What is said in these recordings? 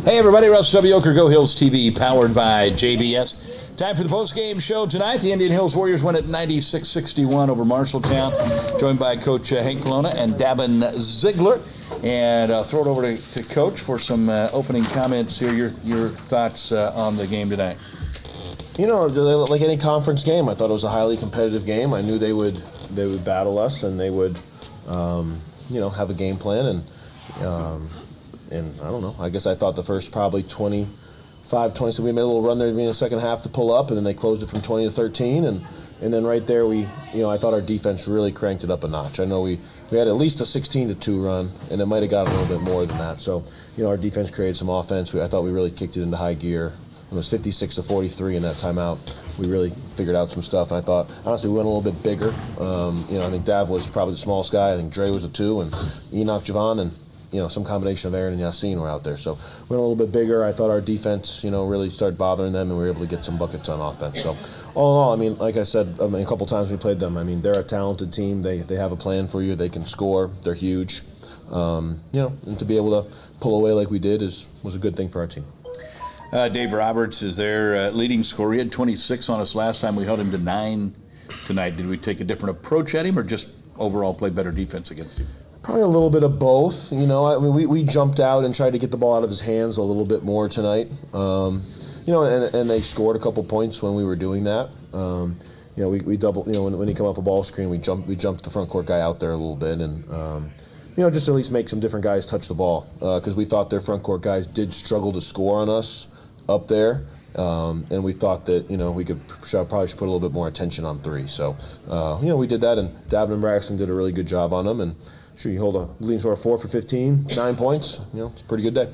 Hey everybody, Russ W. Oker, Go Hills TV, powered by JBS. Time for the post-game show tonight. The Indian Hills Warriors win at 96-61 over Marshalltown, joined by Coach Hank Plona and Davin Zeigler. And I'll throw it over to Coach for some opening comments here. Your thoughts on the game tonight. You know, like any conference game, I thought it was a highly competitive game. I knew they would battle us and they would, have a game plan. And I don't know. I guess I thought the first probably 25, 20, so we made a little run there in the second half to pull up, and then they closed it from 20 to 13, and then right there I thought our defense really cranked it up a notch. I know we had at least a 16-2 run, and it might have got a little bit more than that. So our defense created some offense. I thought we really kicked it into high gear. It was 56-43 in that timeout. We really figured out some stuff, and I thought honestly we went a little bit bigger. I think Dav was probably the small guy. I think Dre was a 2, and Enoch, Javon, and some combination of Aaron and Yassine were out there. So we went a little bit bigger. I thought our defense, really started bothering them, and we were able to get some buckets on offense. So all in all, like I said a couple times we played them, they're a talented team. They have a plan for you. They can score. They're huge. And to be able to pull away like we did was a good thing for our team. Dave Roberts is their leading scorer. He had 26 on us last time. We held him to 9 tonight. Did we take a different approach at him, or just overall play better defense against him? Probably a little bit of both. We jumped out and tried to get the ball out of his hands a little bit more tonight. And they scored a couple points when we were doing that. We double. When he come off a ball screen, we jumped the front court guy out there a little bit, and just to at least make some different guys touch the ball, because we thought their front court guys did struggle to score on us up there. And we thought that we probably should put a little bit more attention on 3. So we did that, and Davin and Braxton did a really good job on them. And sure, you hold a leading score of 4 for 15, 9 points. It's a pretty good day.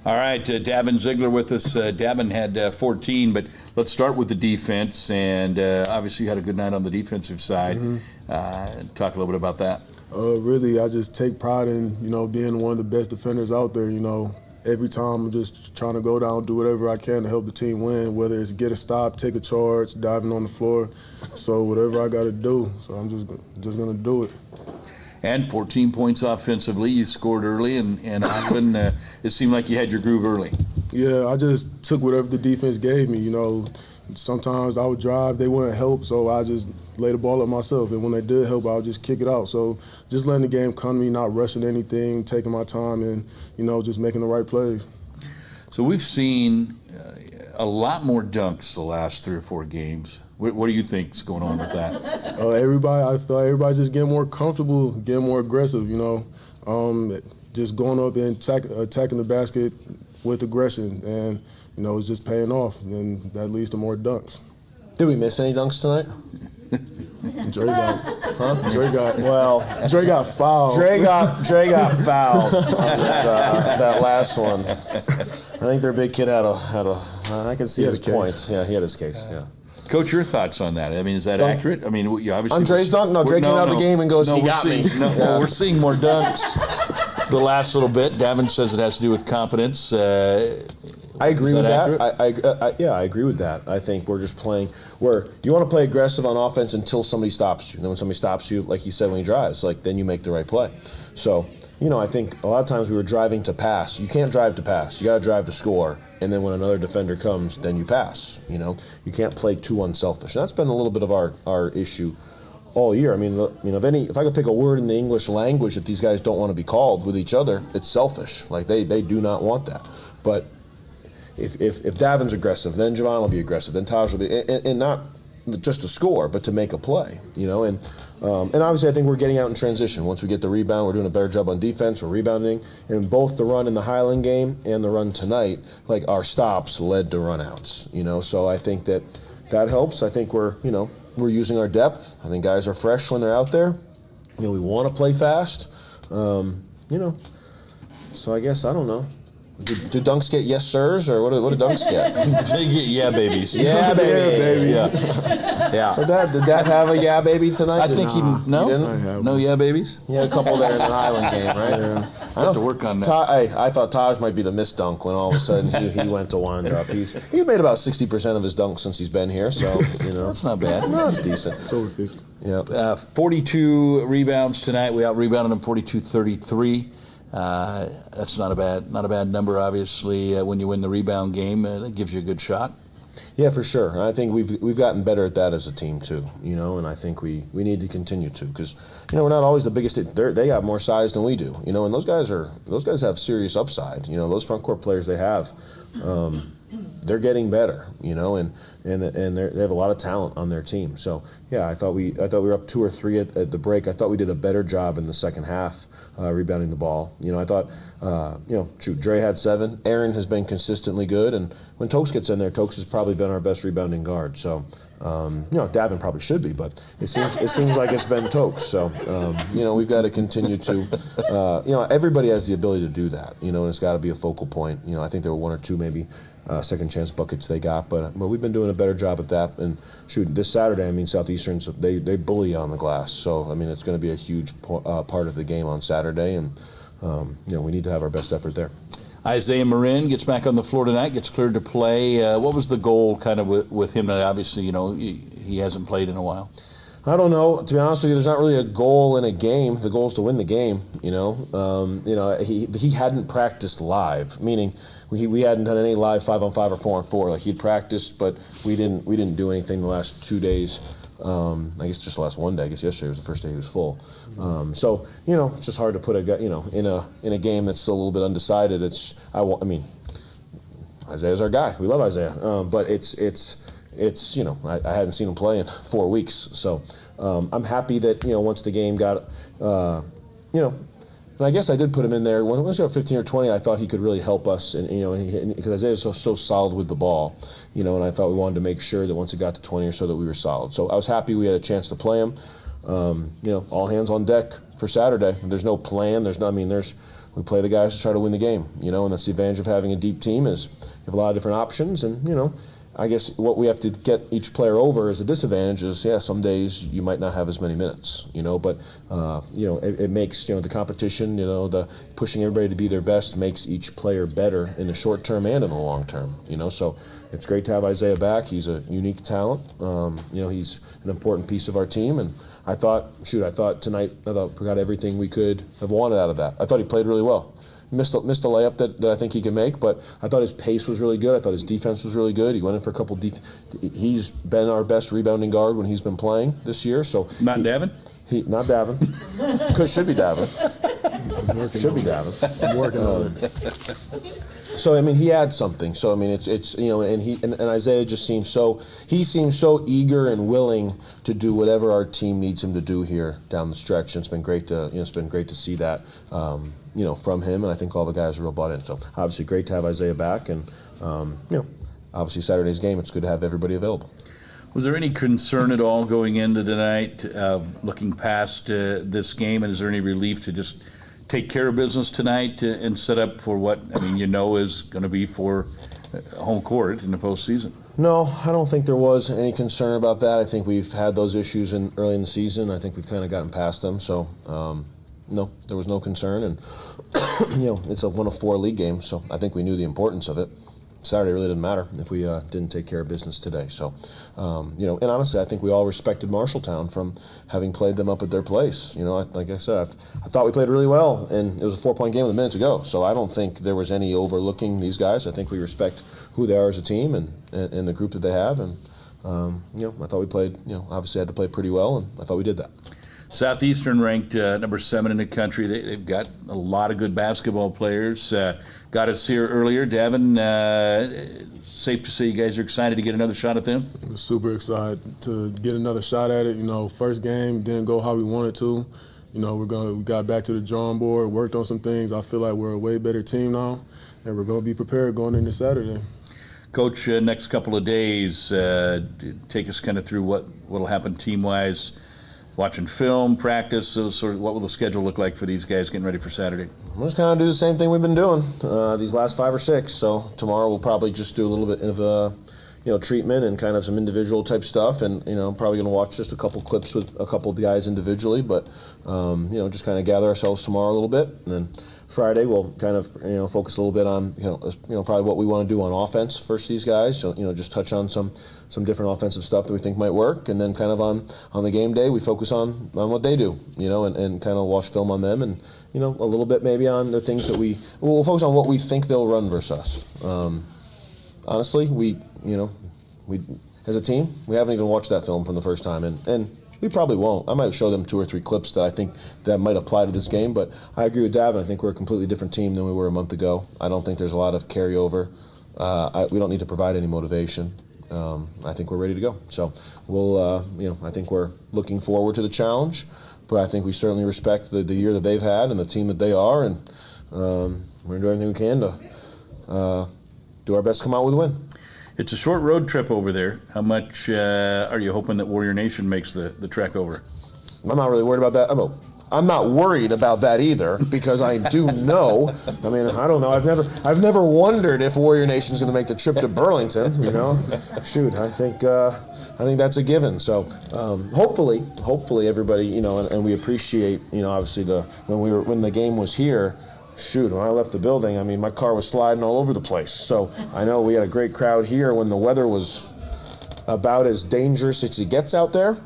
All right, Davin Zeigler with us. Davin had 14, but let's start with the defense. And obviously, you had a good night on the defensive side. Mm-hmm. Talk a little bit about that. Really, I just take pride in being one of the best defenders out there. Every time I'm just trying to go down, do whatever I can to help the team win, whether it's get a stop, take a charge, diving on the floor. So whatever I got to do, so I'm just gonna do it. And 14 points offensively. You scored early, and often it seemed like you had your groove early. Yeah, I just took whatever the defense gave me. Sometimes I would drive, they wouldn't help, so I just lay the ball up myself. And when they did help, I would just kick it out. So just letting the game come to me, not rushing anything, taking my time, and just making the right plays. So we've seen a lot more dunks the last 3 or 4 games. What do you think's going on with that? I thought everybody's just getting more comfortable, getting more aggressive. Just going up and attacking the basket with aggression, and it's just paying off, and that leads to more dunks. Did we miss any dunks tonight? Dre got fouled. Dre got fouled on that last one. I think their big kid had a. I can see his point. Yeah, he had his case. Yeah. Coach, your thoughts on that? Is that accurate? You obviously. On Dre's dunk? No, Dre came out of the game and goes, he got me. We're seeing more dunks the last little bit. Davin says it has to do with confidence. I agree with that. I agree with that. I think we're just playing where you want to play aggressive on offense until somebody stops you. And then when somebody stops you, like he said when he drives, then you make the right play. So, I think a lot of times we were driving to pass. You can't drive to pass. You got to drive to score. And then when another defender comes, then you pass. You can't play too unselfish. And that's been a little bit of our issue all year. If I could pick a word in the English language that these guys don't want to be called with each other, it's selfish. They do not want that. But if Davin's aggressive, then Javon will be aggressive, then Taj will be, and not just to score, but to make a play, and obviously I think we're getting out in transition. Once we get the rebound, we're doing a better job on defense, we're rebounding, and both the run in the Highland game and the run tonight, our stops led to runouts, so I think that helps. I think we're using our depth. I think guys are fresh when they're out there. We want to play fast, so I guess, I don't know. Do dunks get yes sirs, or what do dunks get? They get yeah babies. Yeah baby. Yeah. So did Dad have a yeah baby tonight? I think he didn't. No yeah babies. He had a couple there in the Highland game, right? Yeah. I have to work on that. I thought Taj might be the missed dunk when all of a sudden he went to wind up. He's made about 60% of his dunks since he's been here, so that's not bad. No, it's decent. It's over 50. Yeah. 42 rebounds tonight. We out-rebounded them 42-33. That's not a bad number, obviously. When you win the rebound game, that gives you a good shot. Yeah, for sure. And I think we've gotten better at that as a team too, and I think we need to continue to, because we're not always the biggest. They got more size than we do, and those guys have serious upside. Those front court players they have, they're getting better, and they have a lot of talent on their team. So yeah, I thought we were up 2 or 3 at the break. I thought we did a better job in the second half rebounding the ball. I thought Dre had 7. Aaron has been consistently good, and when Tokes gets in there, Tokes has probably been our best rebounding guard. So Davin probably should be, but it seems like it's been Tokes. So we've got to continue to everybody has the ability to do that. And it's got to be a focal point. I think there were 1 or 2 maybe second chance buckets they got, but we've been doing a better job at that. And shoot, this Saturday, Southeastern's they bully on the glass, so it's going to be a huge part of the game on Saturday, and we need to have our best effort there. Isaiah Marin gets back on the floor tonight, gets cleared to play. What was the goal kind of with him? Obviously, he hasn't played in a while. I don't know. To be honest with you, there's not really a goal in a game. The goal is to win the game. He hadn't practiced live, meaning we hadn't done any live 5-on-5 or 4-on-4. Like, he'd practiced, but we didn't do anything the last 2 days. I guess just the last 1 day. I guess yesterday was the first day he was full. So it's just hard to put a guy in a game that's still a little bit undecided. Isaiah's our guy. We love Isaiah, but I hadn't seen him play in 4 weeks, so I'm happy that once the game got and I guess I did put him in there once he got 15 or 20. I thought he could really help us, and because Isaiah is so solid with the ball, and I thought we wanted to make sure that once it got to 20 or so that we were solid. So I was happy we had a chance to play him. All hands on deck for Saturday. There's no plan. We play the guys to try to win the game, and that's the advantage of having a deep team is you have a lot of different options, and I guess what we have to get each player over as a disadvantage is, some days you might not have as many minutes, but it makes, the competition, the pushing everybody to be their best makes each player better in the short term and in the long term, so it's great to have Isaiah back. He's a unique talent. He's an important piece of our team, and I thought tonight, we got everything we could have wanted out of that. I thought he played really well. Missed a layup that I think he can make, but I thought his pace was really good. I thought his defense was really good. He went in for a couple he's been our best rebounding guard when he's been playing this year. So not Davin? Not Davin. Should be Davin. Should be Davin. I'm working on it. So he had something. So it's and Isaiah just seems so eager and willing to do whatever our team needs him to do here down the stretch. And it's been great to see that from him, and I think all the guys are real bought in. So obviously great to have Isaiah back, and obviously Saturday's game, it's good to have everybody available. Was there any concern at all going into tonight, looking past this game, and is there any relief to just take care of business tonight and set up for what is going to be for home court in the postseason? No, I don't think there was any concern about that. I think we've had those issues early in the season. I think we've kind of gotten past them. So, no, there was no concern. And, it's a 1 of 4 league game, so I think we knew the importance of it. Saturday really didn't matter if we didn't take care of business today. So, and honestly, I think we all respected Marshalltown from having played them up at their place. Like I said, I thought we played really well, and it was a 4-point game with a minute to go. So I don't think there was any overlooking these guys. I think we respect who they are as a team and the group that they have. And, I thought we played, obviously had to play pretty well, and I thought we did that. Southeastern ranked number 7 in the country. They've got a lot of good basketball players. Got us here earlier. Davin, safe to say you guys are excited to get another shot at them? We're super excited to get another shot at it. First game didn't go how we wanted to. We got back to the drawing board, worked on some things. I feel like we're a way better team now, and we're going to be prepared going into Saturday. Coach, next couple of days, take us kind of through what will happen team-wise. Watching film, practice, what will the schedule look like for these guys getting ready for Saturday? We're just kind of do the same thing we've been doing these last 5 or 6. So tomorrow we'll probably just do a little bit of treatment and kind of some individual type stuff, and probably going to watch just a couple clips with a couple of the guys individually, but just kind of gather ourselves tomorrow a little bit, and then Friday we'll kind of focus a little bit on probably what we want to do on offense versus these guys. So just touch on some different offensive stuff that we think might work, and then kind of on the game day we focus on what they do, and kind of watch film on them, and a little bit maybe on the things that we'll focus on what we think they'll run versus us. Honestly, we as a team we haven't even watched that film from the first time, and we probably won't. I might show them 2 or 3 clips that I think that might apply to this game, but I agree with Davin. I think we're a completely different team than we were a month ago. I don't think there's a lot of carryover. We don't need to provide any motivation. I think we're ready to go. So we'll, I think we're looking forward to the challenge, but I think we certainly respect the year that they've had and the team that they are, and we're going to do everything we can to do our best to come out with a win. It's a short road trip over there. How much are you hoping that Warrior Nation makes the trek over? I'm not really worried about that. I'm not worried about that either, because I do know. I mean, I don't know. I've never wondered if Warrior Nation's going to make the trip to Burlington. Shoot, I think that's a given. So hopefully everybody, and we appreciate, obviously when the game was here. Shoot, when I left the building, I mean, my car was sliding all over the place. So I know we had a great crowd here when the weather was about as dangerous as it gets out there.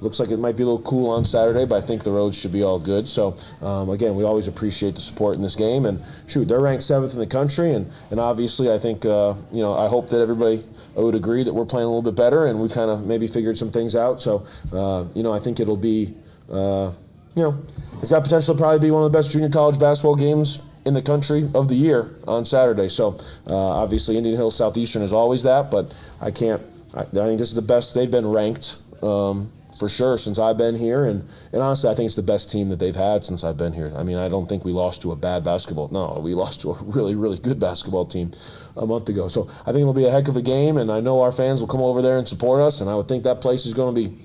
Looks like it might be a little cool on Saturday, but I think the roads should be all good. So, again, we always appreciate the support in this game. And, shoot, they're ranked 7th in the country. And obviously, I think, I hope that everybody would agree that we're playing a little bit better, and we've kind of maybe figured some things out. So, I think it'll be, it's got potential to probably be one of the best junior college basketball games in the country of the year on Saturday. So, obviously, Indian Hills Southeastern is always that, but I think this is the best they've been ranked for sure since I've been here, and honestly, I think it's the best team that they've had since I've been here. I mean, I don't think we lost to a bad basketball. No, we lost to a really, really good basketball team a month ago. So I think it'll be a heck of a game, and I know our fans will come over there and support us, and I would think that place is going to be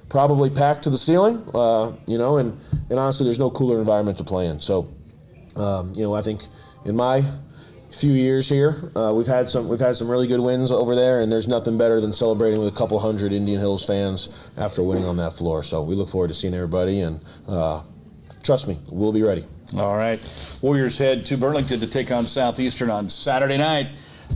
probably packed to the ceiling, and honestly, there's no cooler environment to play in. So, I think in my few years here, we've had some really good wins over there, and there's nothing better than celebrating with a couple hundred Indian Hills fans after winning on that floor. So we look forward to seeing everybody, and trust me, we'll be ready. All right. Warriors head to Burlington to take on Southeastern on Saturday night.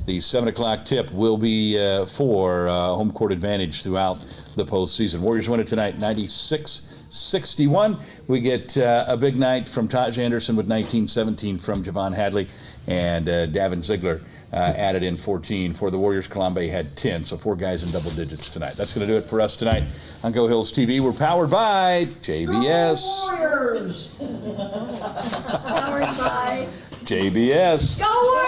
The 7 o'clock tip will be for home court advantage throughout the postseason. Warriors win it tonight, 96-61. We get a big night from Taj Anderson with 19-17 from Javon Hadley, and Davin Zeigler added in 14 for the Warriors. Kalambe had 10, so 4 guys in double digits tonight. That's going to do it for us tonight on Go Hills TV. We're powered by JBS. Go Warriors! Powered by JBS. Go Warriors!